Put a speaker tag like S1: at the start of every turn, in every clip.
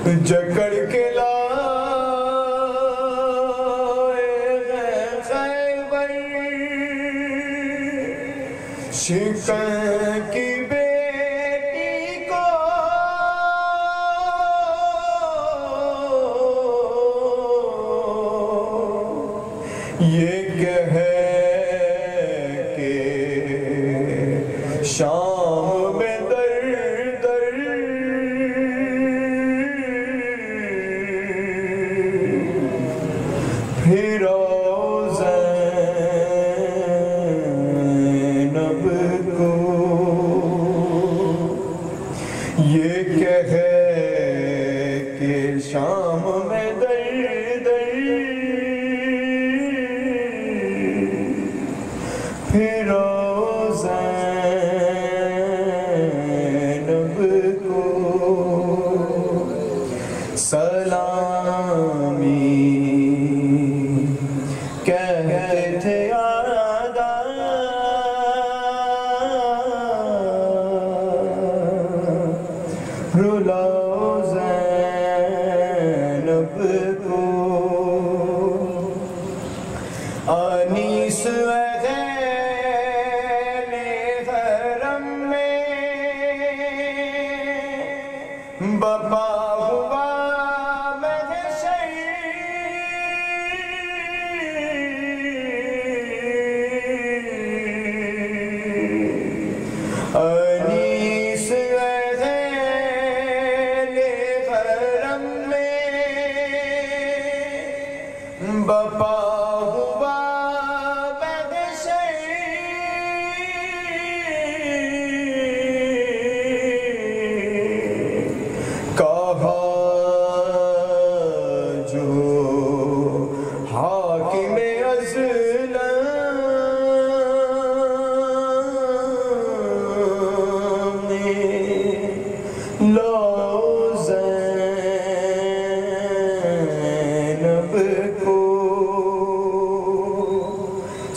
S1: جکڑ کے لائے خیبر شکن کی بیٹی کو یہ کہے کہ شام میں شام میں در در پھرو زینب کو سلامی کہتے تھے آدھا رلا انیس وغیل حرم میں بپا ہوا محشر انیس وغیل حرم میں بپا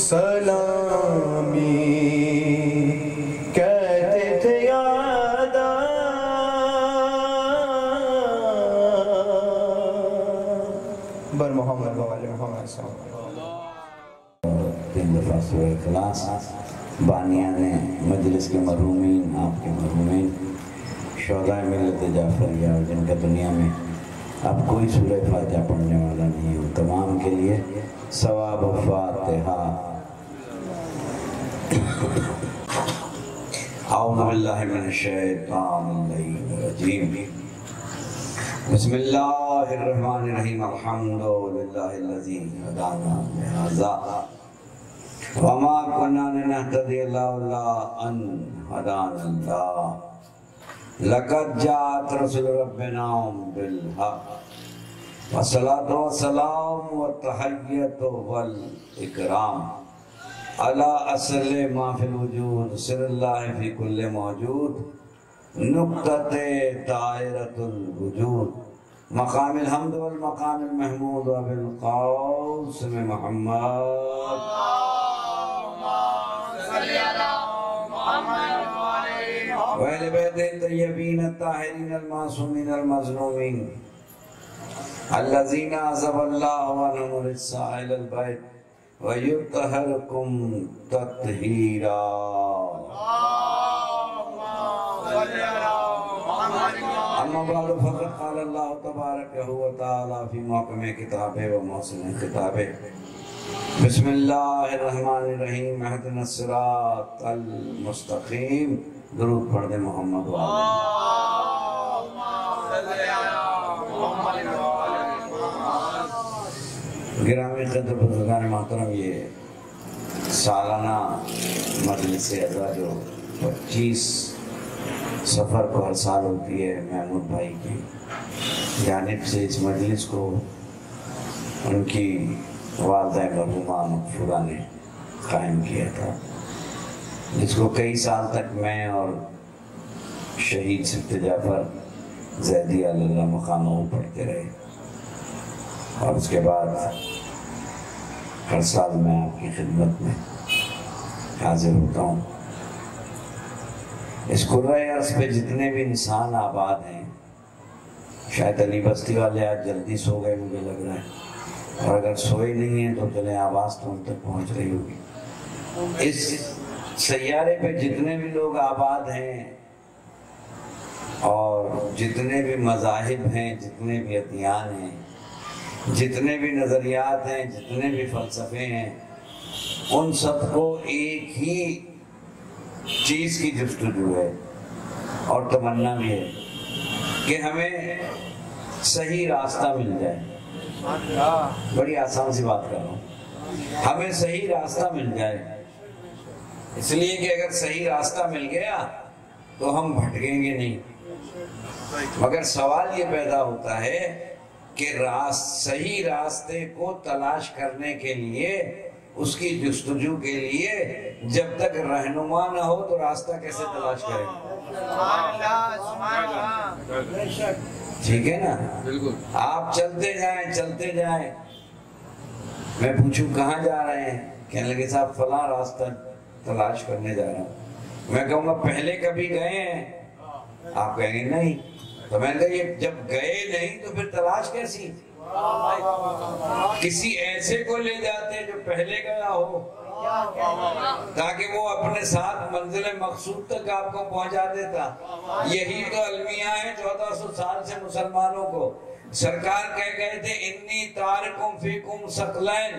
S1: سلامی کہتے تھے یادا بر محمد وآل محمد صلی اللہ علیہ وسلم.
S2: تین دفعہ سورہ اخلاص بانیان مجلس کے مرحومین، آپ کے مرحومین، شہدائے ملت جعفریہ اور جن کا دنیا میں اب کوئی سورہ فاتحہ پڑھنے والا نہیں ہو، تمام کے لیے ثواب و فاتحہ. اعوذ باللہ من الشیطان الرجیم. بسم اللہ الرحمن الرحیم. الحمد للہ الذی ہدانا لہذا وما كنا لنهتدي لولا ان هدانا الله لقد جاءت رسول ربنا بالحق والصلاة والسلام والتحیۃ والاکرام على اصل ما فی الوجود سر اللہ فی کل موجود نقطۃ دائرۃ الوجود مقام الحمد والمقام المحمود وبالقاسم محمد وَأَهْلِ بَيْتِ الطَّيِّبِينَ الطَّاهِرِينَ الْمَعْصُومِينَ الْمَظْلُومِينَ الَّذِينَ عَذَبَ اللَّهُ عَنْهُمُ الرِّجْسَ إِلَى الْبَيْتِ وَيُطَهِّرُكُمْ تَطْهِيرًا. أما بعد فقد قال الله تبارك وتعالى في محكم كتابه ومحسن كتابه بسم اللہ الرحمن الرحیم. اهدنا الصراط المستقیم. درود پڑھ دے محمد وآلہ. گرامی قدر بزرگان محترم، یہ سالانہ مجلس عزا جو 25 سفر کو ہر سال ہوتی ہے، محمود بھائی کی جانب سے اس مجلس کو ان کی والدہ مرحومہ مغفورہ نے قائم کیا تھا، جس کو کئی سال تک میں اور شہید سبت جعفر زیدی علیہ اللہ مقامہ پڑھتے رہے، اور اس کے بعد ہر سال میں آپ کی خدمت میں حاضر ہوتا ہوں. اس قرۂ عرض پہ جتنے بھی انسان آباد ہیں شاید علی بستی والے آج جلدی سو گئے مجھے لگ رہا ہے، اور اگر سوئے نہیں ہیں تو چلیں آواز تو ان تک پہنچ رہی ہوگی۔ اس سیارے پہ جتنے بھی لوگ آباد ہیں اور جتنے بھی مذاہب ہیں، جتنے بھی ادیان ہیں، جتنے بھی نظریات ہیں، جتنے بھی فلسفے ہیں، ان سب کو ایک ہی چیز کی جستجو ہے اور تمنا بھی ہے کہ ہمیں صحیح راستہ مل جائے۔ بڑی آسان سی بات کر رہا ہوں، ہمیں صحیح راستہ مل جائے، اس لیے کہ اگر صحیح راستہ مل گیا تو ہم بھٹکیں گے نہیں۔ مگر سوال یہ پیدا ہوتا ہے کہ صحیح راستے کو تلاش کرنے کے لیے، اس کی جستجو کے لیے جب تک رہنما نہ ہو تو راستہ کیسے تلاش کریں؟ ٹھیک ہے نا؟ آپ چلتے جائیں، میں پوچھوں کہاں جا رہے ہیں، کہنے لگے صاحب فلاں راستہ تلاش کرنے جا رہا ہوں۔ میں کہوں گا پہلے کبھی گئے ہیں؟ آپ کہیں گے نہیں۔ تو میں نے کہا یہ جب گئے نہیں تو پھر تلاش کیسی؟ کسی ایسے کو لے جاتے جو پہلے گیا ہو، تاکہ وہ اپنے ساتھ منزل مقصود تک آپ کو پہنچا دیتا۔ یہی تو المیہ ہے 1400 سال سے مسلمانوں کو۔ سرکار کہہ گئے تھے انی تارکم فیکم ثقلین،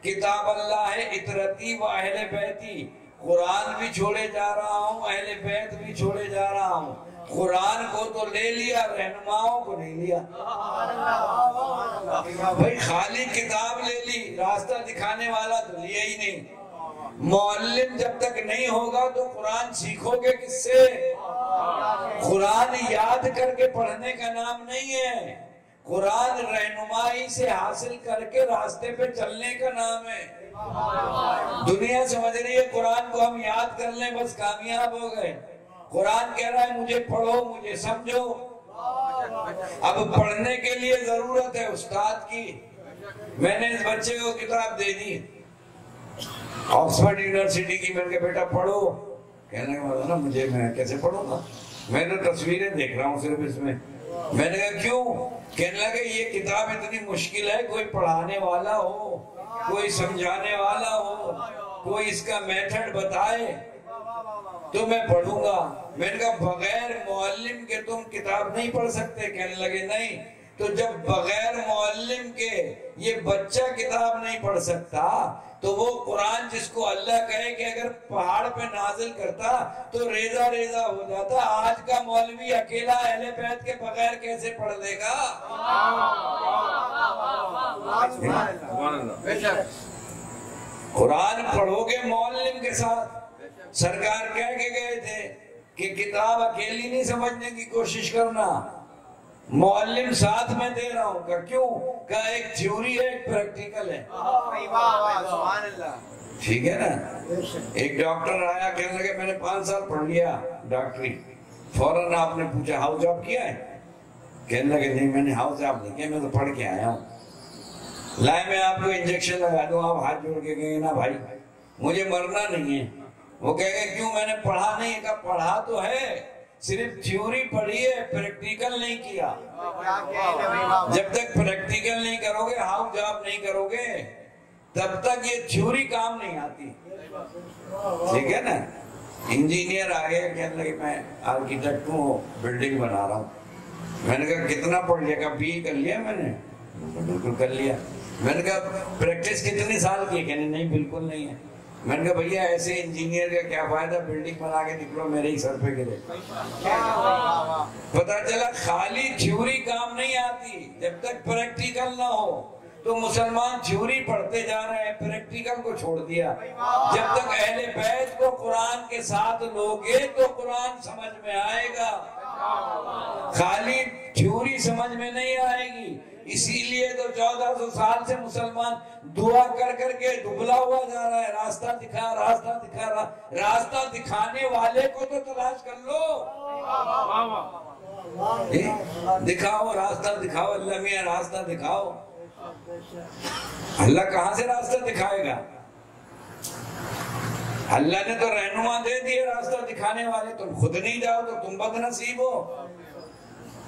S2: کتاب اللہ ہے اطرتی و اہل بیتی، قرآن بھی چھوڑے جا رہا ہوں، اہل بیت بھی چھوڑے جا رہا ہوں۔ قرآن کو تو لے لیا، رہنماؤں کو نہیں لیا۔ بھائی خالی کتاب لے لی، راستہ دکھانے والا تو لیا ہی نہیں۔ معلم جب تک نہیں ہوگا تو قرآن سیکھو گے کس سے؟ قرآن یاد کر کے پڑھنے کا نام نہیں ہے، قرآن رہنمائی سے حاصل کر کے راستے پہ چلنے کا نام ہے۔ دنیا سمجھ رہی ہے قرآن کو ہم یاد کر لیں بس کامیاب ہو گئے۔ قرآن کہہ رہا ہے مجھے پڑھو، مجھے سمجھو۔ اب پڑھنے کے لیے ضرورت ہے استاد کی۔ میں نے اس بچے کو کتاب دے دی آکسفورڈ یونیورسٹی کی، میں نے کہا بیٹا پڑھو۔ کہنے کا مطلب نا مجھے، میں کیسے پڑھوں گا، میں نے تصویریں دیکھ رہا ہوں صرف اس میں۔ میں نے کہا کیوں؟ کہنے لگا یہ کتاب اتنی مشکل ہے، کوئی پڑھانے والا ہو، کوئی سمجھانے والا ہو، کوئی اس کا میتھڈ بتائے تو میں پڑھوں گا۔ میں نے کہا بغیر معلم کے تم کتاب نہیں پڑھ سکتے؟ کہنے لگے نہیں۔ تو جب بغیر معلم کے یہ بچہ کتاب نہیں پڑھ سکتا تو وہ قرآن جس کو اللہ کہے کہ اگر پہاڑ پہ نازل کرتا تو ریزہ ریزہ ہو جاتا، آج کا مولوی اکیلا اہل بیت کے بغیر کیسے پڑھ لے گا؟ قرآن پڑھو گے معلم کے ساتھ۔ سرکار کہہ کے گئے تھے کہ کتاب اکیلی نہیں سمجھنے کی کوشش کرنا، معلم ساتھ میں دے رہا ہوں۔ کہ کیوں؟ کہ ایک تھیوری ہے، ایک پریکٹیکل ہے۔ ٹھیک ہے نا؟ ایک ڈاکٹر آیا، کہنے لگے میں نے 5 سال پڑھ لیا ڈاکٹری۔ فوراً آپ نے پوچھا ہاؤس جاب کیا ہے؟ کہنے لگے نہیں میں نے ہاؤس جاب نہیں کیا، میں تو پڑھ کے آیا ہوں۔ لائے میں آپ کو انجیکشن لگا دوں، آپ ہاتھ جوڑ کے کہیں نا بھائی مجھے مرنا نہیں ہے۔ وہ کہے گا کیوں؟ میں نے پڑھا نہیں ہے۔ کہا پڑھا تو ہے، صرف تھیوری پڑھی ہے، پریکٹیکل نہیں کیا۔ جب تک پریکٹیکل نہیں کرو گے، ہاؤس جاب نہیں کرو گے، تب تک یہ تھیوری کام نہیں آتی۔ ٹھیک ہے نا؟ انجینئر آگے کہنے لگے میں آرکیٹیکٹ ہوں، بلڈنگ بنا رہا ہوں۔ میں نے کہا کتنا پڑھ لیا؟ کہا BA کر لیا میں نے۔ بالکل کر لیا۔ میں نے کہا پریکٹس کتنے سال کی؟ کہنے نہیں بالکل نہیں ہے۔ میں نے کہا بھیا ایسے انجینئر کا کیا فائدہ، بلڈنگ بنا کے نکلو میرے ہی سر پہ گرے۔ پتا چلا خالی تھیوری کام نہیں آتی، جب تک پریکٹیکل نہ ہو۔ تو مسلمان تھیوری پڑھتے جا رہے ہیں، پریکٹیکل کو چھوڑ دیا۔ جب تک اہل بیت کو قرآن کے ساتھ لوگے تو قرآن سمجھ میں آئے گا، خالی تھیوری سمجھ میں نہیں آئے گی۔ اسی لیے تو 1400 سال سے مسلمان دعا کر کر کے دبلا ہوا جا رہا ہے، راستہ دکھا، راستہ دکھا۔ راستہ دکھانے والے کو تو تلاش کر لو، دکھاؤ راستہ دکھاؤ، اللہ میاں راستہ دکھاؤ۔ اللہ کہاں سے راستہ دکھائے گا؟ اللہ نے تو رہنما دے دیے راستہ دکھانے والے، تم خود نہیں جاؤ تو تم بد نصیب ہو۔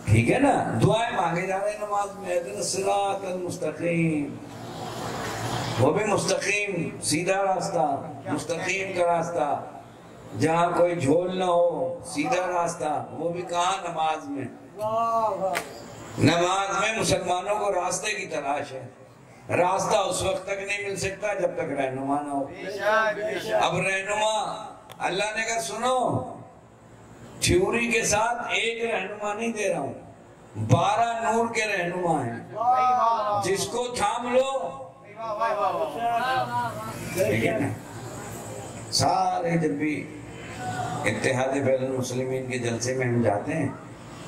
S2: ٹھیک ہے نا؟ دعائیں مانگے جا رہے ہیں نماز میں، اہدنا الصراط المستقیم، وہ بھی مستقیم سیدھا راستہ، مستقیم کا راستہ جہاں کوئی جھول نہ ہو، سیدھا راستہ، وہ بھی کہاں؟ نماز میں۔ نماز میں مسلمانوں کو راستے کی تلاش ہے۔ راستہ اس وقت تک نہیں مل سکتا جب تک رہنما نہ ہو۔ اب رہنما، اللہ نے کہا سنو، تھیوری کے ساتھ ایک رہنما نہیں دے رہا ہوں، 12 نور کے رہنما ہیں، جس کو تھام لو۔ سارے جب بھی اتحاد بین المسلمین کے جلسے میں ہم جاتے ہیں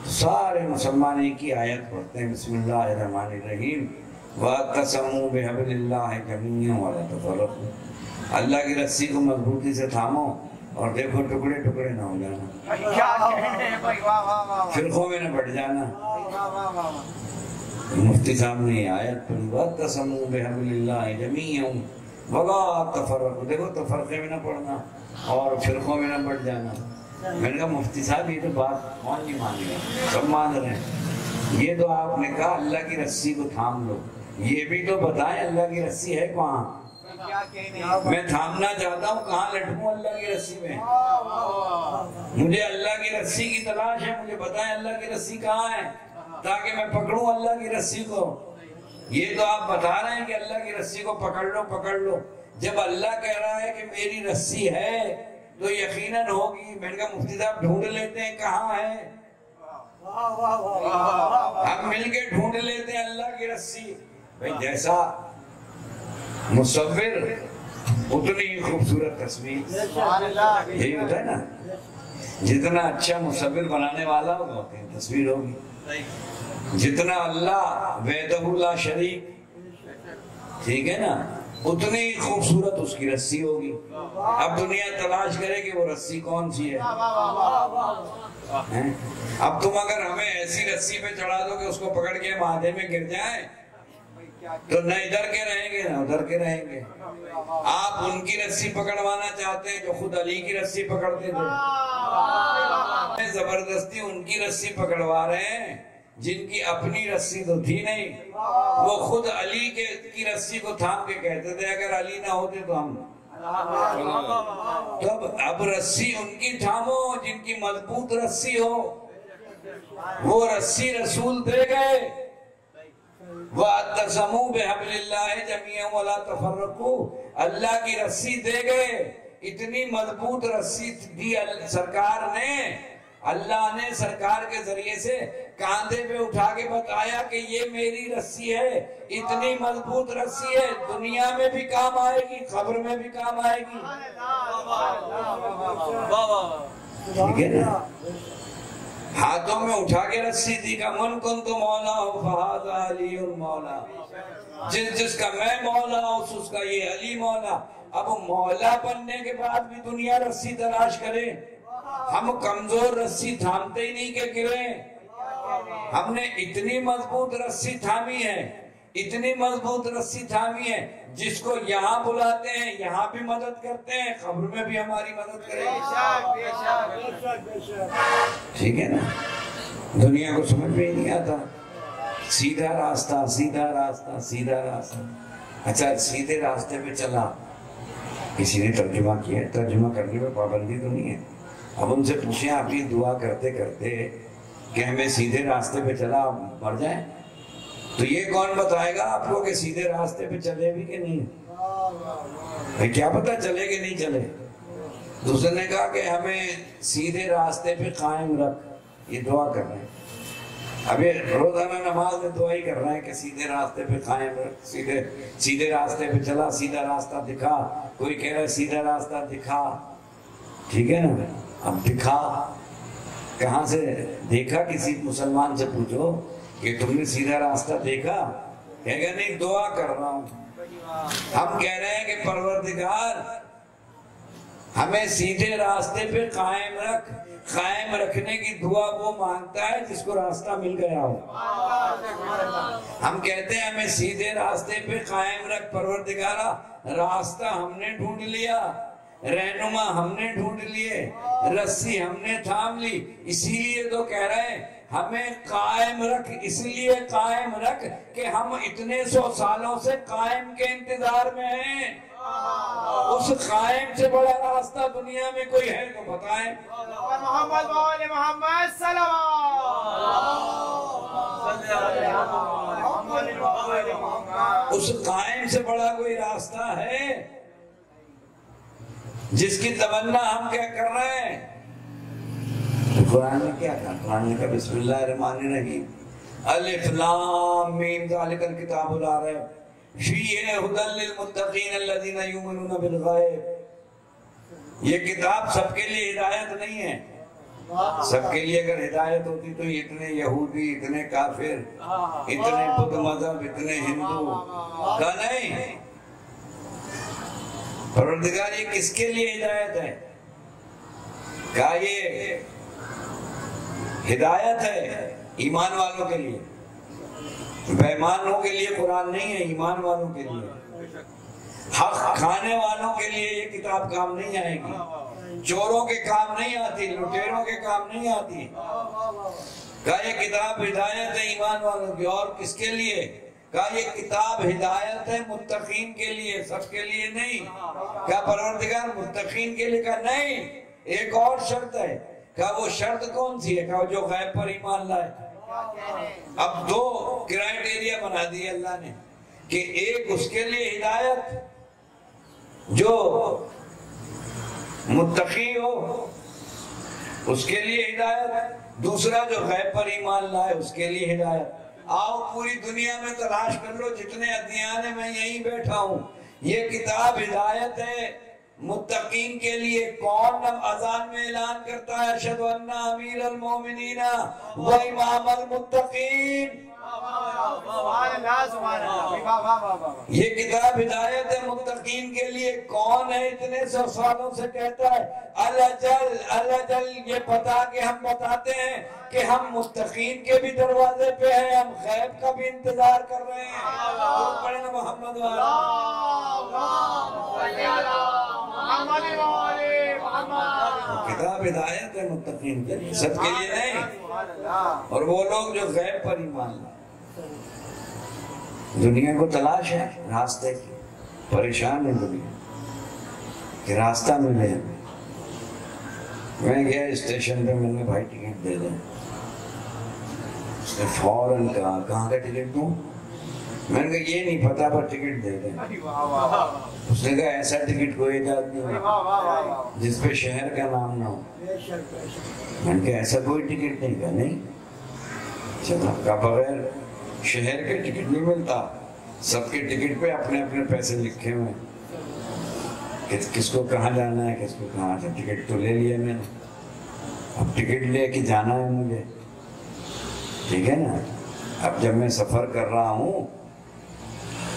S2: تو سارے مسلمان ایک ہی آیت پڑھتے ہیں، بسم اللہ الرحمن الرحیم، وَاعْتَصَمُوا بِحَبْلِ اللَّهِ جَمِيعًا وَلَا تَفَرَّقُوا، اللہ کی رسی کو مضبوطی سے تھامو اور دیکھو ٹکڑے ٹکڑے نہ ہو جانا، فرقوں میں نہ بٹ جانا۔ مفتی صاحب نے یہ آیت پڑھی، وَاعْتَصَمُوا بِحَبْلِ اللَّهِ جَمِيعًا وَلَا تَفَرَّقُوا، دیکھو تفرقے میں نہ پڑنا اور فرقوں میں نہ بٹ جانا۔ میں نے کہا مفتی صاحب یہ تو بات کون نہیں مان رہے، سب مان رہے ہیں، یہ تو آپ نے کہا اللہ کی رسی کو تھام لو، یہ بھی تو بتائیں اللہ کی رسی ہے کہاں؟ میں تھامنا چاہتا ہوں، کہاں لٹکوں اللہ کی رسی میں؟ مجھے اللہ کی رسی کی تلاش ہے، مجھے بتائیں اللہ کی رسی کہاں ہے تاکہ میں پکڑوں اللہ کی رسی کو۔ یہ تو آپ بتا رہے ہیں کہ اللہ کی رسی کو پکڑ لو پکڑ لو، جب اللہ کہہ رہا ہے کہ میری رسی ہے تو یقیناً ہوگی۔ میں نے کہا مفتی صاحب ڈھونڈ لیتے ہیں کہاں ہے، ہم مل کے ڈھونڈ لیتے ہیں اللہ کی رسی۔ بھئی جیسا مصور اتنی ہی خوبصورت تصویر، یہی ہوتا ہے نا، جتنا اچھا مصور بنانے والا ہوگا اتنی تصویر ہوگی، جتنا اللہ وحدہ لا شریک، ٹھیک ہے نا، اتنی خوبصورت اس کی رسی ہوگی۔ اب دنیا تلاش کرے کہ وہ رسی کون سی ہے۔ اب تم اگر ہمیں ایسی رسی پہ چڑھا دو کہ اس کو پکڑ کے مادے میں گر جائیں تو نہ ادھر کے رہیں گے نہ ادھر کے رہیں گے۔ آپ ان کی رسی پکڑوانا چاہتے ہیں جو خود علی کی رسی پکڑتے تھے، زبردستی ان کی رسی پکڑوا رہے ہیں جن کی اپنی رسی تو تھی نہیں، وہ خود علی کی رسی کو تھام کے کہتے تھے اگر علی نہ ہوتے تو ہم۔ تب اب رسی ان کی تھامو جن کی مضبوط رسی ہو، وہ رسی رسول دے گئے، وَاعْتَصَمُوا بِحَبْلِ اللَّهِ جَمِيعًا وَلَا تَفَرَّقُوا، اللہ کی رسی دے گئے، اتنی مضبوط رسی دی سرکار نے، اللہ نے سرکار کے ذریعے سے کاندھے پہ اٹھا کے بتایا کہ یہ میری رسی ہے، اتنی مضبوط رسی ہے، دنیا میں بھی کام آئے گی، قبر میں بھی کام آئے گی۔ ٹھیک ہے نا؟ ہاتھوں میں اٹھا کے رسی دی کا من کنت مولا فہذا علی مولا، جس کا میں مولا اس کا یہ علی مولا۔ اب مولا بننے کے بعد بھی دنیا رسی تلاش کرے، ہم کمزور رسی تھامتے ہی نہیں کہ گریں۔ ہم نے اتنی مضبوط رسی تھامی ہے، اتنی مضبوط رسی تھامی ہے، جس کو یہاں بلاتے ہیں یہاں بھی مدد کرتے ہیں، قبر میں بھی ہماری مدد کریں گے۔ ٹھیک ہے نا؟ دنیا کو سمجھ میں ہی نہیں آتا، سیدھا راستہ سیدھا راستہ سیدھا راستہ۔ اچھا سیدھے راستے پہ چلا، کسی نے ترجمہ کیا، ترجمہ کرنے میں پابندی تو نہیں ہے۔ اب ان سے پوچھیں آپ یہ دعا کرتے کرتے کہ ہمیں سیدھے راستے پہ چلا مر جائیں، تو یہ کون بتائے گا آپ کو کہ سیدھے راستے پہ چلے بھی کہ نہیں؟ کیا پتہ چلے کہ نہیں چلے۔ دوسرے نے کہا کہ ہمیں سیدھے راستے پہ قائم رکھ، یہ دعا کر رہے ہیں۔ ابھی روزانہ نماز میں دعا ہی کر رہے ہیں کہ سیدھے راستے پہ قائم رکھ، سیدھے راستے پہ چلا، سیدھا راستہ دکھا۔ کوئی کہہ رہا ہے سیدھا راستہ دکھا، ٹھیک ہے نا؟ اب دکھا کہاں سے؟ دیکھا کسی مسلمان سے پوچھو کہ تم نے سیدھا راستہ دیکھا؟ کہے گا نہیں دعا کر رہا ہوں۔ ہم کہہ رہے ہیں کہ پروردگار ہمیں سیدھے راستے پہ قائم رکھ۔ قائم رکھنے کی دعا وہ مانگتا ہے جس کو راستہ مل گیا ہو۔ ہم کہتے ہیں ہمیں سیدھے راستے پہ قائم رکھ پروردگارا، راستہ ہم نے ڈھونڈ لیا، رہنما ہم نے ڈھونڈ لیے، رسی ہم نے تھام لی، اسی لیے تو کہہ رہے ہیں ہمیں قائم رکھ، اس لیے قائم رکھ کہ ہم اتنے 100 سالوں سے قائم کے انتظار میں ہیں۔ اس قائم سے بڑا راستہ دنیا میں کوئی ہے تو بتائیں۔
S3: محمد وآل محمد
S2: اس قائم سے بڑا کوئی راستہ ہے جس کی تمنا ہم کیا کر رہے ہیں؟ قرآن نے کیا کہا؟ قرآن نے کہا بسم اللہ الرحمن الرحیم الف لام میم ذالک الکتاب لا ریب فیہ ھدی للمتقین الذین یؤمنون بالغیب۔ یہ کتاب سب کے لیے ہدایت نہیں ہے۔ سب کے لیے اگر ہدایت ہوتی تو اتنے یہودی، اتنے کافر، اتنے بدھ مذہب، اتنے ہندو کا نہیں۔ پروردگار یہ کس کے لیے ہدایت ہے؟ کہا یہ ہدایت ہے ایمان والوں کے لیے، بے ایمانوں کے لیے قرآن نہیں ہے، ایمان والوں کے لیے، حق کھانے والوں کے لیے یہ کتاب کام نہیں آئے گی، چوروں کے کام نہیں آتی، لٹیروں کے کام نہیں آتی۔ کہا یہ کتاب ہدایت ہے ایمان والوں کی، اور کس کے لیے؟ کہا یہ کتاب ہدایت ہے متقین کے لیے، سب کے لیے نہیں۔ کہا پروردگار متقین کے لیے؟ کہا نہیں، ایک اور شرط ہے۔ کہا وہ شرط کون سی ہے؟ کہا جو غیب پر ایمان لائے۔ اب 2 کرائٹیریا بنا دی اللہ نے کہ ایک اس کے لیے ہدایت جو متقی ہو، اس کے لیے ہدایت، دوسرا جو غیب پر ایمان لائے اس کے لیے ہدایت۔ آؤ پوری دنیا میں تلاش کر لو، جتنے ادیان ہیں، میں یہیں بیٹھا ہوں، یہ کتاب ہدایت ہے متقین کے لیے۔ کون اذان میں اعلان کرتا ہے اشہد ان امیر المومنین و امام المتقین؟ یہ کتاب ہدایت ہے متقین کے لیے۔ کون ہے اتنے 100 سالوں سے کہتا ہے الجل الجل؟ یہ بتا کے ہم بتاتے ہیں کہ ہم متقین کے بھی دروازے پہ ہیں، ہم غیب کا بھی انتظار کر رہے ہیں۔ تو پڑھیں محمد کتاب ہدایت ہے متقین کے لیے، سب کے لیے نہیں۔ اور وہ لوگ جو غیب پر ایمان لائے، دنیا کو تلاش ہے راستے کی، پریشان ہے دنیا کہ راستہ ملے ہمیں۔ میں گیا اسٹیشن پہ، میں نے بھائی ٹکٹ دے دیں، اس نے فوراً کہا کہاں کا ٹکٹ دوں؟ میں نے کہا یہ نہیں پتا پر ٹکٹ دے دیں۔ اس نے کہا ایسا ٹکٹ کوئی ایجاد نہیں ہے جس پہ شہر کا نام نہ ہو۔ میں نے کہا ایسا کوئی ٹکٹ نہیں؟ کہا نہیں۔ چلا کہا بغیر شہر کے ٹکٹ نہیں ملتا، سب کے ٹکٹ پہ اپنے اپنے پیسے لکھے ہوئے کہ کس کو کہاں جانا ہے، کس کو کہاں جانا۔ ٹکٹ تو لے لیا میں نے، اب ٹکٹ لے کے جانا ہے مجھے، ٹھیک ہے نا۔ اب جب میں سفر کر رہا ہوں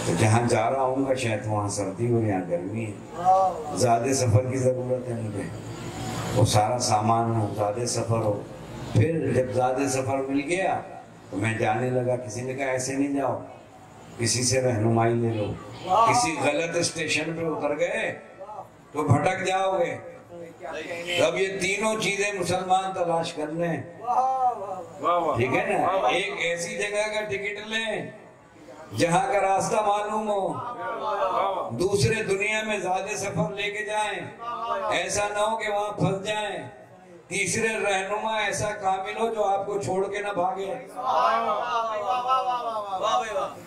S2: تو جہاں جا رہا ہوں گا شاید وہاں سردی ہو، یہاں گرمی ہے، زیادہ سفر کی ضرورت ہے مجھے، وہ سارا سامان ہو، زیادہ سفر ہو۔ پھر جب زیادہ سفر مل گیا تو میں جانے لگا، کسی نے کہا ایسے نہیں جاؤ، کسی سے رہنمائی لے لو، کسی غلط اسٹیشن پہ اتر گئے تو بھٹک جاؤ گے۔ اب یہ تینوں چیزیں مسلمان تلاش کر لیں، ٹھیک ہے نا۔ ایک ایسی جگہ کا ٹکٹ لیں جہاں کا راستہ معلوم ہو، دوسرے دنیا میں زیادہ سفر لے کے جائیں، ایسا نہ ہو کہ وہاں پھنس جائیں، تیسرے رہنما ایسا کامل ہو جو آپ کو چھوڑ کے نہ بھاگے۔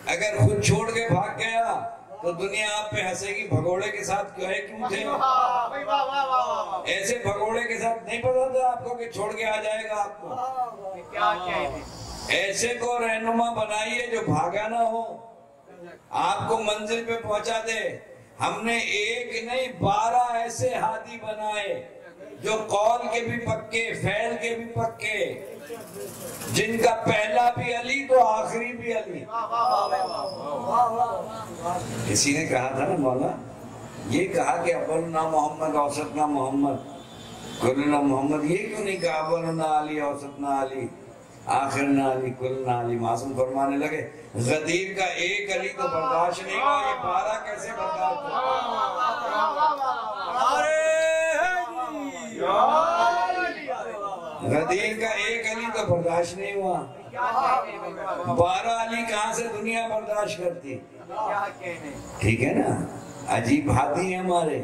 S2: اگر خود چھوڑ کے بھاگ گیا تو دنیا آپ پہ ہنسے گی، بھگوڑے کے ساتھ کیوں تھے؟ ایسے بھگوڑے کے ساتھ نہیں پتا تھا آپ کو کہ چھوڑ کے آ جائے گا آپ کو۔ ایسے کو رہنما بنائیے جو بھاگا نہ ہو، آپ کو منزل پہ پہنچا دے۔ ہم نے ایک نہیں 12 ایسے ہادی بنائے جو قول کے بھی پکے، فعل کے بھی پکے، جن کا پہلا بھی علی تو آخری بھی علی۔ کسی نے کہا تھا نا مولا، یہ کہا کہ اولنا محمد اوسطنا محمد کلنا محمد، یہ کیوں نہیں کہا اولنا علی اوسطنا علی آخرنا علی کلنا علی؟ معصوم فرمانے لگے غدیر کا ایک علی تو برداشت نہیں ہوا، یہ 12 کیسے برداشت غدیر کا ایک علی تو تو برداشت نہیں ہوا. 12 علی کہاں سے دنیا برداشت کرتی. ٹھیک ہے نا, عجیب ہاتھی ہیں ہمارے.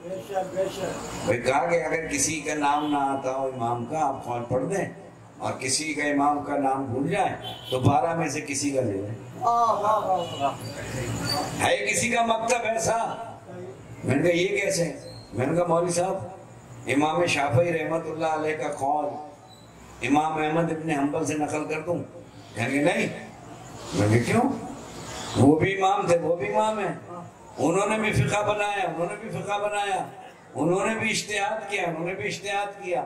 S2: بھئی کہا کہ اگر کسی کا نام نہ آتا ہو امام کا, آپ قول پڑھ دیں, اور کسی کا امام کا نام بھول جائیں تو 12 میں سے کسی کا لے لیں. ہے کسی کا مکتب ایسا؟ میں نے کہا یہ کیسے؟ میں نے کہا مولوی صاحب امام شافعی رحمت اللہ علیہ کا قول امام احمد ابن حنبل سے نقل کر دوں؟ کہیں گے نہیں. میں نے کہا کیوں؟ وہ بھی امام تھے, وہ بھی امام ہیں, انہوں نے بھی فقہ بنایا, انہوں نے بھی فقہ بنایا, انہوں نے بھی اجتہاد کیا, انہوں نے بھی اجتہاد کیا.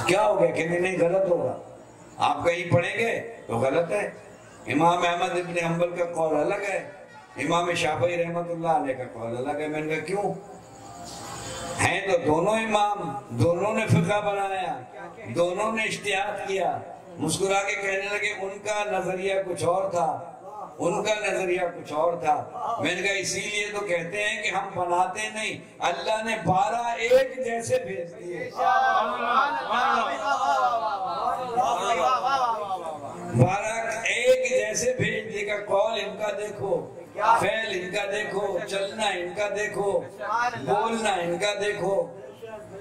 S2: کیا ہو گیا؟ کہیں گے نہیں غلط ہوگا, آپ کہیں پڑھیں گے تو غلط ہے. امام احمد ابن حنبل کا قول الگ ہے, امام شافعی رحمت اللہ علیہ کا قول الگ ہے. میں نے کہا کیوں؟ ہیں تو دونوں امام, دونوں نے فقہ بنایا, دونوں نے اجتہاد کیا. مسکرا کے کہنے لگے ان کا نظریہ کچھ اور تھا, ان کا نظریہ کچھ اور تھا. میں نے کہا اسی لیے تو کہتے ہیں کہ ہم بناتے نہیں, اللہ نے 12 ایک جیسے بھیج دیے. 12 ایک جیسے بھیج دیے. کا قول ان کا دیکھو, فعل ان کا دیکھو, چلنا ان کا دیکھو, بولنا ان کا دیکھو.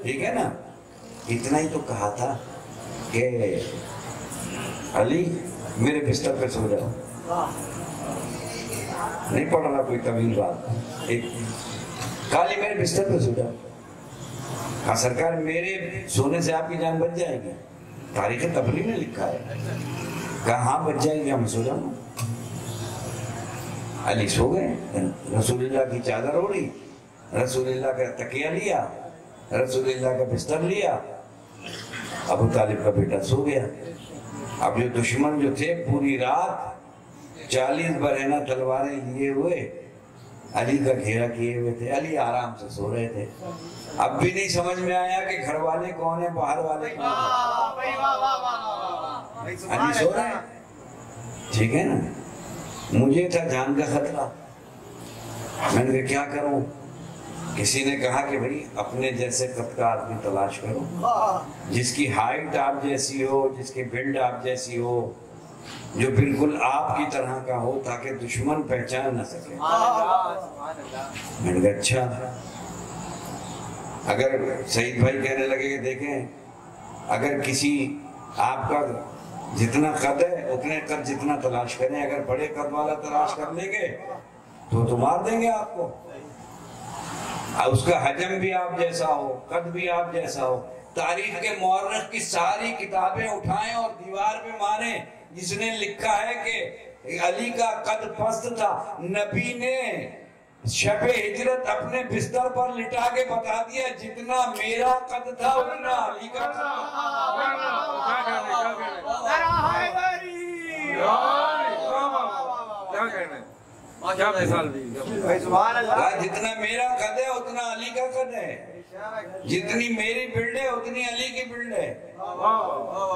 S2: ٹھیک ہے نا. اتنا ہی تو کہا تھا کہ علی میرے بستر پہ سو جاؤ. نہیں پڑھ رہا کوئی طویل بات, ایک کالی میرے بستر پہ سو جاؤ. کہا سرکار میرے سونے سے آپ کی جان بچ جائے گی, تاریخ تبری میں لکھا ہے. کہا ہاں بچ جائے گی, ہم سو جاؤں. علی سو گئے, رسول اللہ کی چادر اوڑھی, رسول اللہ کا تکیہ لیا, رسول اللہ کا بستر لیا, ابو طالب کا بیٹا سو گیا. اب جو دشمن جو تھے پوری رات 40 برہنہ تلواریں لیے ہوئے علی کا گھیرا کیے ہوئے تھے. علی آرام سے سو رہے تھے. اب بھی نہیں سمجھ میں آیا کہ گھر والے کون ہیں, باہر والے کون ہیں. علی سو رہے ہیں. ٹھیک ہے نا. مجھے تھا جان کا خطرہ. میں نے کہا کیا کروں؟ کسی نے کہا کہ بھئی اپنے جیسے قد کا آدمی تلاش کرو, جس کی ہائٹ آپ جیسی ہو, جس کی بلڈ آپ جیسی ہو, جو بالکل آپ کی طرح کا ہو, تاکہ دشمن پہچان نہ سکے. میں نے کہا اچھا. اگر سعید بھائی کہنے لگے کہ دیکھیں اگر کسی آپ کا جتنا قد ہے اتنے قد جتنا تلاش کریں, اگر بڑے قد والا تلاش کر لیں گے تو مار دیں گے آپ کو. اس کا حجم بھی آپ جیسا ہو, قد بھی آپ جیسا ہو. تاریخ کے مورخ کی ساری کتابیں اٹھائیں اور دیوار پہ ماریں, جس نے لکھا ہے کہ علی کا قد پست تھا. نبی نے شب ہجرت اپنے بستر پر لٹا کے بتا دیا جتنا میرا قد تھا اتنا علی کا قد جتنا میرا قد ہے اتنا علی کا قد ہے, جتنی میری بلڈ ہے اتنی علی کی بلڈ ہے,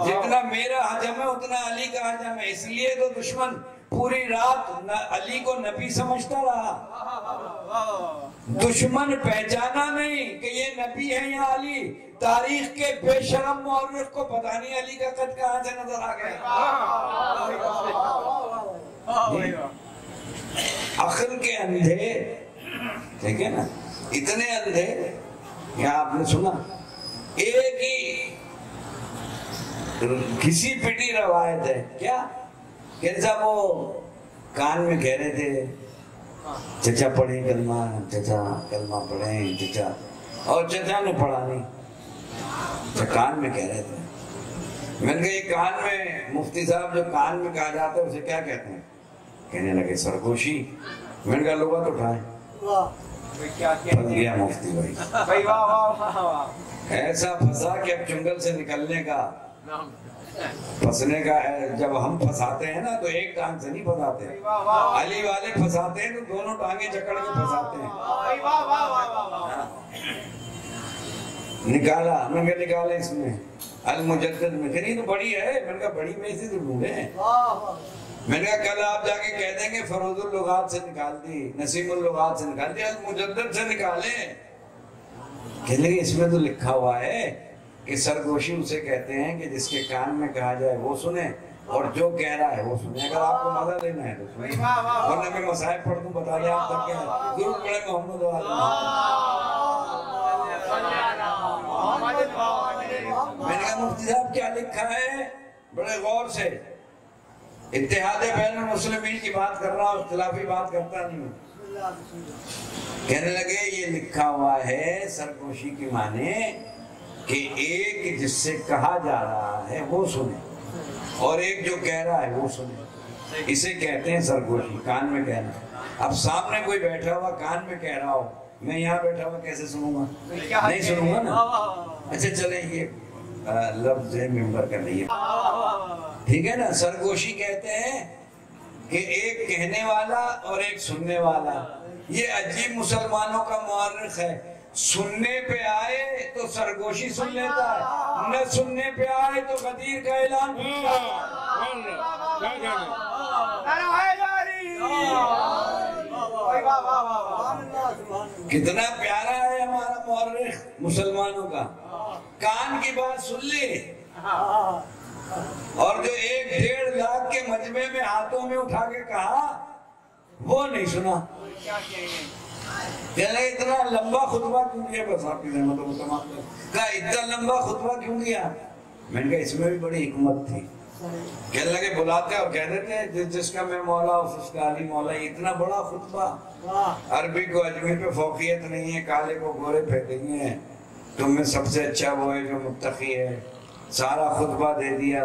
S2: جتنا میرا حجم ہے اتنا علی کا حجم ہے. اس لیے تو دشمن پوری رات علی کو نبی سمجھتا رہا. دشمن پہچانا نہیں کہ یہ نبی ہے یا علی. تاریخ کے بے شرم مورخ کو پتہ نہیں علی کا قد کہاں سے نظر آ گیا. عقل کے اندھے, ٹھیک ہے نا, اتنے اندھے. یہاں آپ نے سنا ایک ہی کسی پٹی روایت ہے, کیا کہ صاحب وہ کان میں کہہ رہے تھے چچا پڑھیں کلمہ, چچا کلمہ پڑھیں چچا, اور چچا نے پڑھا نہیں. کان میں کہہ رہے تھے. میں نے کہا یہ کان میں, مفتی صاحب جو کان میں کہا جاتا ہے اسے کیا کہتے ہیں؟ کہنے لگے سرگوشی. میں نے کہا لغت اٹھائیں. پھنس گیا مفتی بھائی, ایسا پھنسا کہ اب چنگل سے نکلنے کا, پھنسنے کا ہے. جب ہم پھنساتے ہیں نا تو ایک ٹانگ سے نہیں پھنساتے, علی والے پھنساتے ہیں تو دونوں ٹانگیں جکڑ کے پھنساتے ہیں. نکالا, میں نے نکالے اس میں المجدد میں, کہ نہیں تو بڑی ہے. میں نے کہا بڑی میں اسی سے ڈھونڈے. میں نے کہا کل آپ جا کے کہہ دیں گے فروض اللغات سے نکال دی, نسیم اللغات سے نکال دی, المجدد سے نکالیں. کہنے لگے اس میں تو لکھا ہوا ہے کہ سرگوشی اسے کہتے ہیں کہ جس کے کان میں کہا جائے وہ سنے اور جو کہہ رہا ہے وہ سنے. اگر آپ کو مزہ لینا ہے تو سنیں, ورنہ میں مصائب پڑھ دوں, بتا دیں آپ تک کیا ہے. ضرور پڑھے محمد والا. میں نے کہا مفتی صاحب کیا لکھا ہے, بڑے غور سے. اتحاد بین المسلمین کی بات کر رہا ہوں, اختلافی بات کرتا نہیں ہوں. کہنے لگے یہ لکھا ہوا ہے سرگوشی کی معنی کہ ایک جس سے کہا جا رہا ہے وہ سنے اور ایک جو کہہ رہا ہے وہ سنے. اسے کہتے ہیں سرگوشی, کان میں کہنا. اب سامنے کوئی بیٹھا ہوا کان میں کہہ رہا ہو, میں یہاں بیٹھا ہوا کیسے سنوں گا؟ نہیں سنوں گا نا. اچھا چلیں یہ لفظ ممبر کر لئیے, ٹھیک ہے نا. سرگوشی کہتے ہیں کہ ایک کہنے والا اور ایک سننے والا. یہ عجیب مسلمانوں کا مورخ ہے. سننے پہ آئے تو سرگوشی سن لیتا ہے, نہ سننے پہ آئے تو غدیر کا اعلان. کتنا پیارا ہے ہمارا مورخ مسلمانوں کا. کان کی بات سن لی اور جو 1-1.5 لاکھ کے مجمع میں ہاتھوں میں اٹھا کے کہا وہ نہیں سنا. کہنے لگے اتنا لمبا خطبہ کیوں دیا؟ بس آپ کی رحمت و تمام کہا اتنا لمبا خطبہ کیوں دیا؟ میں نے کہا اس میں بھی بڑی حکمت تھی. کہنے لگے بلاتے اور کہہ دیتے جس کا میں مولا اس کا علی مولا. اتنا بڑا خطبہ, عربی کو اجمی پہ فوقیت نہیں ہے, کالے کو گورے پھینکیں گے, تم میں سب سے اچھا وہ ہے جو متقی ہے. سارا خطبہ دے دیا,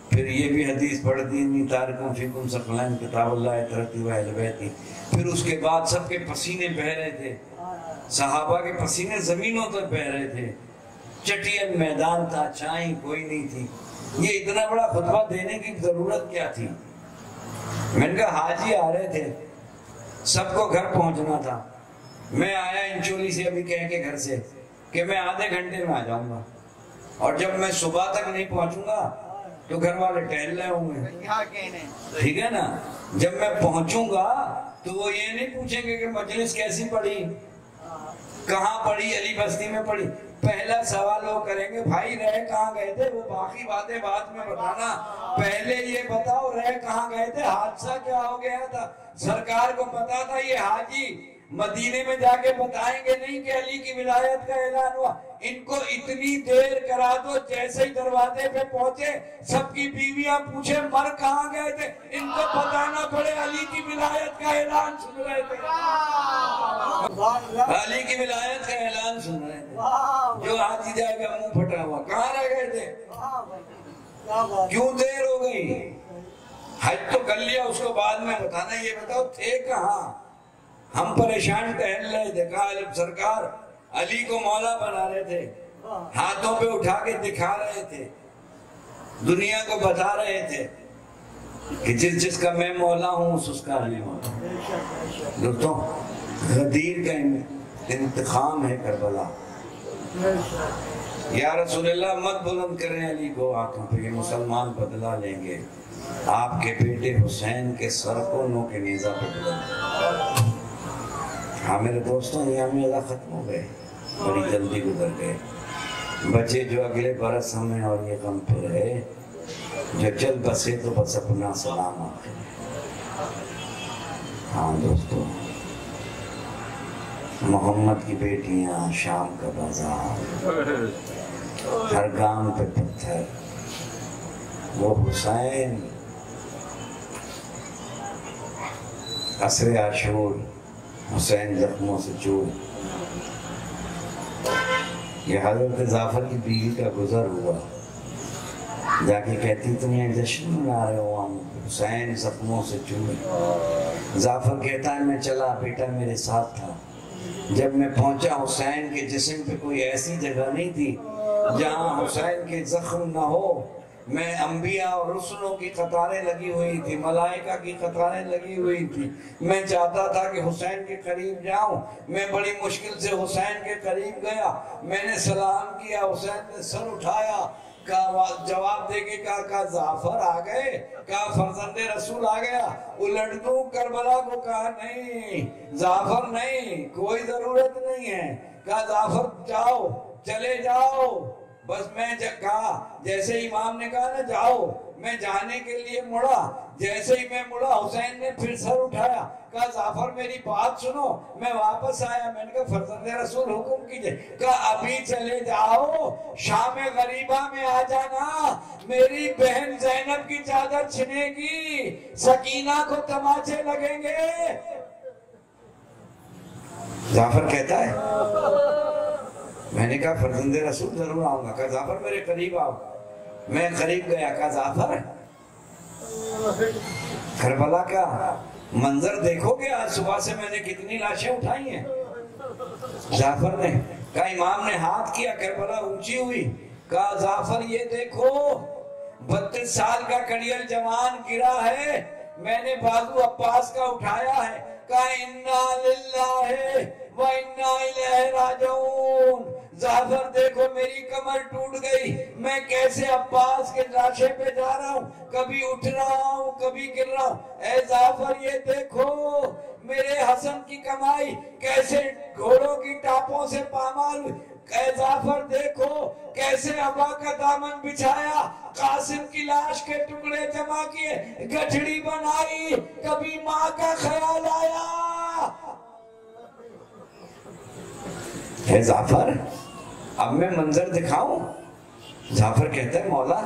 S2: پھر یہ بھی حدیث پڑھ دی نہیں تارکم فیکم ثقلین کتاب اللہ ترتی و اہل بیتی. پھر اس کے بعد سب کے پسینے بہ رہے تھے, صحابہ کے پسینے زمینوں تک بہ رہے تھے, چٹین میدان تھا, چائیں کوئی نہیں تھی. یہ اتنا بڑا خطبہ دینے کی ضرورت کیا تھی؟ میں نے کہا حاجی آ رہے تھے, سب کو گھر پہنچنا تھا. میں آیا انچولی سے ابھی کہہ کے گھر سے کہ میں آدھے گھنٹے میں آ جاؤں گا, اور جب میں صبح تک نہیں پہنچوں گا تو گھر والے ٹہل رہے ہوں گے, ٹھیک ہے نا. جب میں پہنچوں گا تو وہ یہ نہیں پوچھیں گے کہ مجلس کیسی پڑی, کہاں پڑی, علی بستی میں پڑی. پہلا سوال وہ کریں گے بھائی رہ کہاں گئے تھے, وہ باقی باتیں بعد میں بتانا, پہلے یہ بتاؤ رہ کہاں گئے تھے, حادثہ کیا ہو گیا تھا. سرکار کو پتا تھا یہ حاجی مدینے میں جا کے بتائیں گے نہیں کہ علی کی ولایت کا اعلان ہوا. ان کو اتنی دیر کرا دو جیسے ہی دروازے پہ پہنچے سب کی بیویاں پوچھے مر کہاں گئے تھے, ان کو بتانا پڑے علی کی ولایت کا اعلان سن رہے تھے, علی کی ولایت کا اعلان سن رہے تھے. جو حاجی جائے گا منہ پھٹا ہوا, کہاں رہ گئے تھے, کیوں دیر ہو گئی, حج تو کر لیا اس کو بعد میں بتانا. یہ بتاؤ تھے کہاں, ہم پریشان ٹہل رہے تھے. کہا سرکار علی کو مولا بنا رہے تھے, ہاتھوں پہ اٹھا کے دکھا رہے تھے, دنیا کو بتا رہے تھے کہ جس کا میں مولا ہوں اس کا علی مولا. دوستوں غدیر کا انتقام ہے کربلا. یا رسول اللہ مت بلند کریں علی کو آنکھوں پہ, یہ مسلمان بدلہ لیں گے. آپ کے بیٹے حسین کے سر کو نو کے نیزہ پہ بلند. ہاں میرے دوستوں یہ میلہ ختم ہو گئے, بڑی جلدی گزر گئے. بچے جو اگلے برس ہمیں اور یہ غم پہ رہے, جو چل بسے تو بس اپنا سلام آخر. ہاں دوستوں محمد کی بیٹیاں, شام کا بازار, ہر گام پہ پتھر, وہ حسین, عصر عاشور, حسین زخموں سے چور. یہ حضرت جعفر کی بیوی کا گزر ہوا, جا کے کہتی اتنی جشن منا رہے ہو ہم, حسین زخموں سے چور. جعفر کہتا ہے میں چلا, بیٹا میرے ساتھ تھا. جب میں پہنچا حسین کے جسم پہ کوئی ایسی جگہ نہیں تھی جہاں حسین کے زخم نہ ہو. میں انبیاء اور رسولوں کی قطاریں لگی ہوئی تھی, ملائکہ کی قطاریں لگی ہوئی تھی. میں چاہتا تھا کہ حسین کے قریب جاؤں. میں بڑی مشکل سے حسین کے قریب گیا, میں نے سلام کیا, حسین نے سر اٹھایا, جواب دے کے کہا جعفر آ گئے, کہا فرزند رسول آ گیا. الٹ دوں کربلا کو, کہا نہیں جعفر نہیں, کوئی ضرورت نہیں ہے. کہا جعفر جاؤ, چلے جاؤ, بس میں کہا، جیسے امام نے کہا نا جاؤ، میں جانے کے لیے مڑا، جیسے ہی میں مڑا حسین نے پھر سر اٹھایا، کہا جعفر میری بات سنو۔ میں واپس آیا، میں نے کہا فرزند رسول حکم کیجئے، کہا ابھی چلے جاؤ، شام غریبہ میں آ جانا، میری بہن زینب کی چادر چھنے گی، سکینہ کو تماچے لگیں گے۔ جعفر کہتا ہے میں نے کہا فرزند رسول ضرور آؤں گا، کہا جعفر میرے قریب آؤ۔ میں قریب گیا، کہا جعفر کربلا کا منظر دیکھو گے، آج صبح سے میں نے کتنی لاشیں اٹھائی ہیں۔ جعفر نے کہا امام نے ہاتھ کیا، کربلا اونچی ہوئی، کہا جعفر یہ دیکھو 32 سال کا کڑیل جوان گرا ہے، میں نے بازو عباس کا اٹھایا ہے، کہا انا للہ و انا الیہ راجعون۔ جعفر دیکھو میری کمر ٹوٹ گئی، میں کیسے عباس کے لاشے پہ جا رہا ہوں، کبھی اٹھ رہا ہوں کبھی گر رہا ہوں۔ اے جعفر یہ دیکھو میرے حسن کی کمائی کیسے گھوڑوں کی ٹاپوں سے پامال ہوئی۔ اے جعفر دیکھو کیسے ابا کا دامن بچھایا، قاسم کی لاش کے ٹکڑے جمع کیے، گٹھڑی بنائی، کبھی ماں کا خیال آیا۔ اے جعفر اب میں منظر دکھاؤں؟ جعفر کہتا ہے مولا،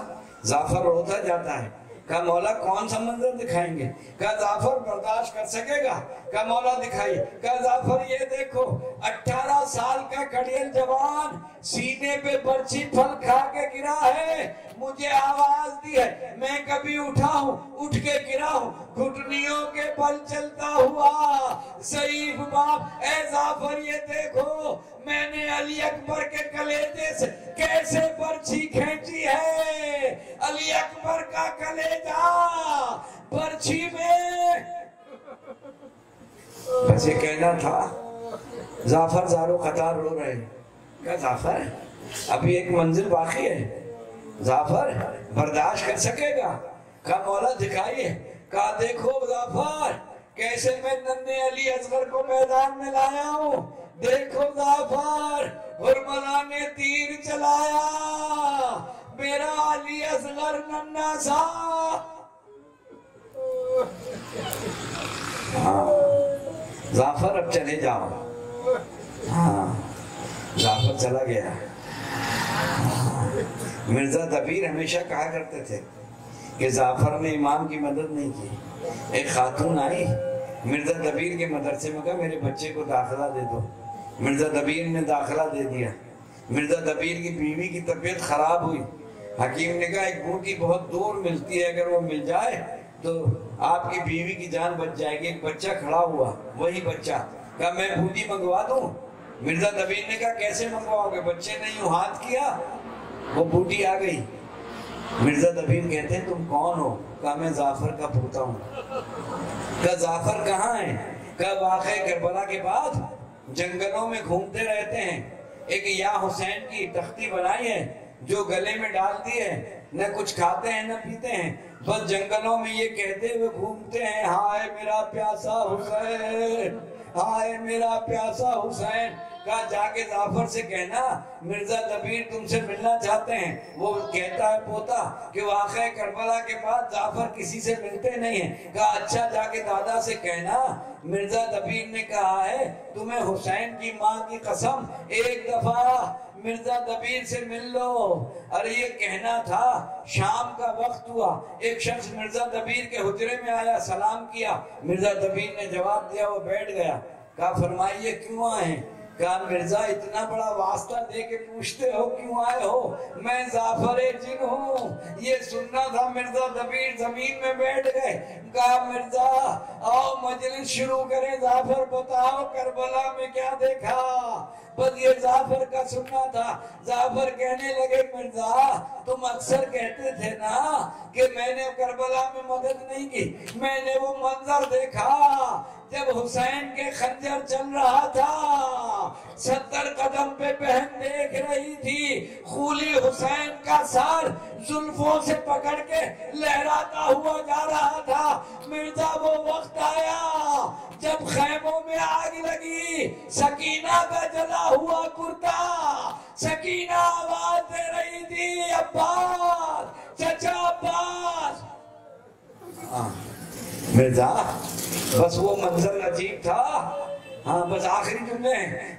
S2: جعفر روتا جاتا ہے، کہا مولا کون سا منظر دکھائیں گے؟ کہا جعفر برداشت کر سکے گا؟ کہا مولا دکھائیے۔ کہا جعفر یہ دیکھو 18 سال کا کڑیل جوان سینے پہ برچھی پھل کھا کے گرا ہے، مجھے آواز دی ہے، میں کبھی اٹھا ہوں اٹھ کے گرا ہوں، گھٹنیوں کے بل چلتا ہوا ضعیف باپ۔ اے جعفر یہ دیکھو میں نے علی اکبر کے کلیجے سے کیسے برچھی کھینچی ہے، علی اکبر کا کلیجہ برچھی میں۔ بس یہ کہنا تھا، جعفر زارو قطار رو رہے ہیں۔ کہا جعفر ابھی ایک منزل باقی ہے، جعفر برداشت کر سکے گا؟ کہا مولا دکھائیے۔ کہا دیکھو جعفر کیسے میں ننھے علی اصغر کو میدان میں لایا ہوں، دیکھو جعفر حرملہ نے تیر چلایا، میرا علی اصغر ننھا سا۔ ہاں جعفر اب چلے جاؤ۔ ہاں جعفر چلا گیا۔ مرزا دبیر ہمیشہ کہا کرتے تھے کہ جعفر نے امام کی مدد نہیں کی۔ ایک خاتون آئی مرزا دبیر کے مدرسے میں، کہا میرے بچے کو داخلہ دے دو۔ مرزا دبیر نے داخلہ دے دیا۔ مرزا دبیر کی بیوی کی طبیعت خراب ہوئی، حکیم نے کہا ایک بوٹی بہت دور ملتی ہے، اگر وہ مل جائے تو آپ کی بیوی کی جان بچ جائے گی۔ ایک بچہ کھڑا ہوا، وہی بچہ، کہا میں بوٹی منگوا دوں؟ مرزا دبیر نے کہا کیسے منگواؤ گے؟ بچے نے یوں ہاتھ کیا، وہ بوٹی آ گئی۔ مرزا دبیر کہتے ہیں تم کون ہو؟ کہا میں جعفر کا پوتا ہوں۔ کہا جعفر کہاں ہے؟ کہا واقعہ کربلا کے بعد جنگلوں میں گھومتے رہتے ہیں، ایک یا حسین کی تختی بنائی ہے جو گلے میں ڈال دی ہے، نہ کچھ کھاتے ہیں نہ پیتے ہیں، بس جنگلوں میں یہ کہتے ہوئے گھومتے ہیں ہائے میرا پیاسا حسین، ہائے میرا پیاسا حسین۔ کہا جا کے جعفر سے کہنا مرزا دبیر تم سے ملنا چاہتے ہیں۔ وہ کہتا ہے پوتا کہ واقعہ کربلا کے بعد جعفر کسی سے ملتے نہیں ہیں۔ کہا اچھا جا کے دادا سے کہنا مرزا دبیر نے کہا ہے تمہیں حسین کی ماں کی قسم ایک دفعہ مرزا دبیر سے مل لو۔ ارے یہ کہنا تھا، شام کا وقت ہوا، ایک شخص مرزا دبیر کے حجرے میں آیا، سلام کیا، مرزا دبیر نے جواب دیا، وہ بیٹھ گیا۔ کہا فرمائیے کیوں آئے؟ کہا مرزا اتنا بڑا واسطہ دے کے پوچھتے ہو کیوں آئے ہو؟ میں جعفر جن ہوں، یہ سننا تھا۔ مرزا دبیر زمین میں بیٹھ گئے۔ کہا مرزا آؤ مجلس شروع کریں، جعفر بتاؤ کربلا میں کیا دیکھا؟ بس یہ جعفر کا سننا تھا۔ جعفر کہنے لگے مرزا تم اکثر کہتے تھے نا کہ میں نے کربلا میں مدد نہیں کی، میں نے وہ منظر دیکھا جب حسین کے خنجر چل رہا تھا، 70 قدم پہ بہن دیکھ رہی تھی، خولی حسین کا سر زلفوں سے پکڑ کے لہراتا ہوا جا رہا تھا۔ مرزا وہ وقت آیا جب خیموں میں آگ لگی، سکینہ کا جلا ہوا کرتا، سکینہ آواز دے رہی عباس چچا عباس. مرزا بس وہ منظر عجیب تھا. ہاں بس آخری جملے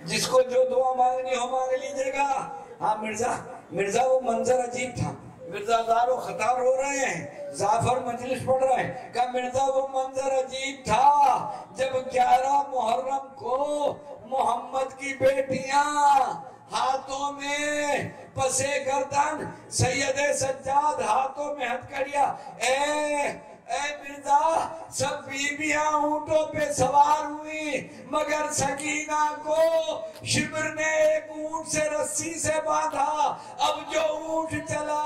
S2: جس کو جو دعا مانگنی ہو مانگ لیجیے گا. ہاں مرزا وہ منظر عجیب تھا. مرزا دارو خطار ہو رہے ہیں, زعفر مجلس پڑھ رہے ہیں. کہ مرزا وہ منظر عجیب تھا جب 11 محرم کو محمد کی بیٹیاں ہاتھوں میں پسے گردن, سید سجاد ہاتھوں میں ہتھکڑیاں. اے مرزا سب بیویاں اونٹوں پہ سوار ہوئی مگر سکینہ کو شبر نے ایک اونٹ سے رسی سے باندھا. اب جو اونٹ چلا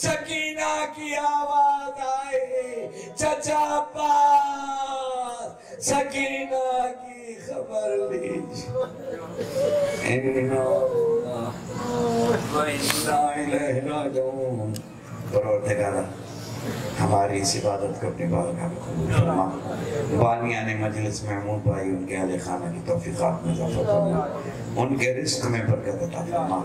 S2: سکینہ کی آواز آئی, چچا عباس سکینہ کی خبر لیجیے. پروردگارا ہماری اس عبادت کو اپنی بارگاہ میں قبول فرما. بانیان مجلس محمود بھائی ان کے اہل خانہ کی توفیقات میں اضافہ فرما, ان کے رزق میں برکت عطا فرما.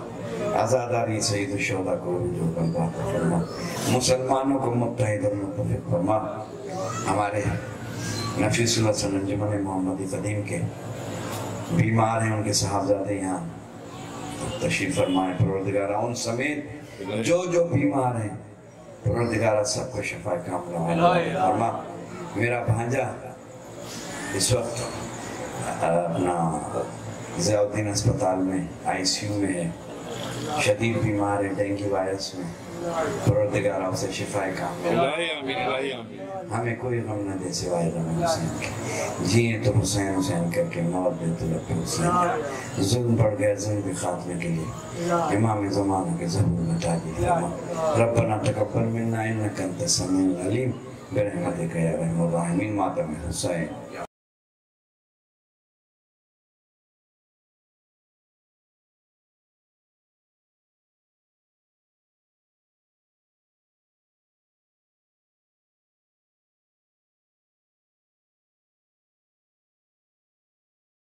S2: عزاداری سید الشہداء کو رجوع عطا فرما. مسلمانوں کو متحد اور متفق فرما. ہمارے نفیس اللہ صلی اللہ علیہ وسلم محمدی قدیم کے بیمار ہیں, ان کے صحابزادے یہاں تشریف فرمائیں. پروردگارہ ان سمیت جو بیمار ہیں پروردگارہ سب کو شفا کاملہ فرما. میرا بھانجا اس وقت اپنا ضیاء الدین اسپتال میں ICU میں ہے, شدید بیمار ہے ڈینگی وائرس میں. پروردگارہ اسے شفا کاملہ. ہمیں کوئی غم نہ دے سوائے غم حسین کے. جیئے تو حسین کر کے موت دے تو لب حسین. ظلم پڑ گیا ظلم خاتمے کے لیے امام زمانہ کے ظہور میں تعبیر فرما. ربنا تقبل منا انک انت السمیع العلیم برحمتک یا ارحم الراحمین. ماتم حسین.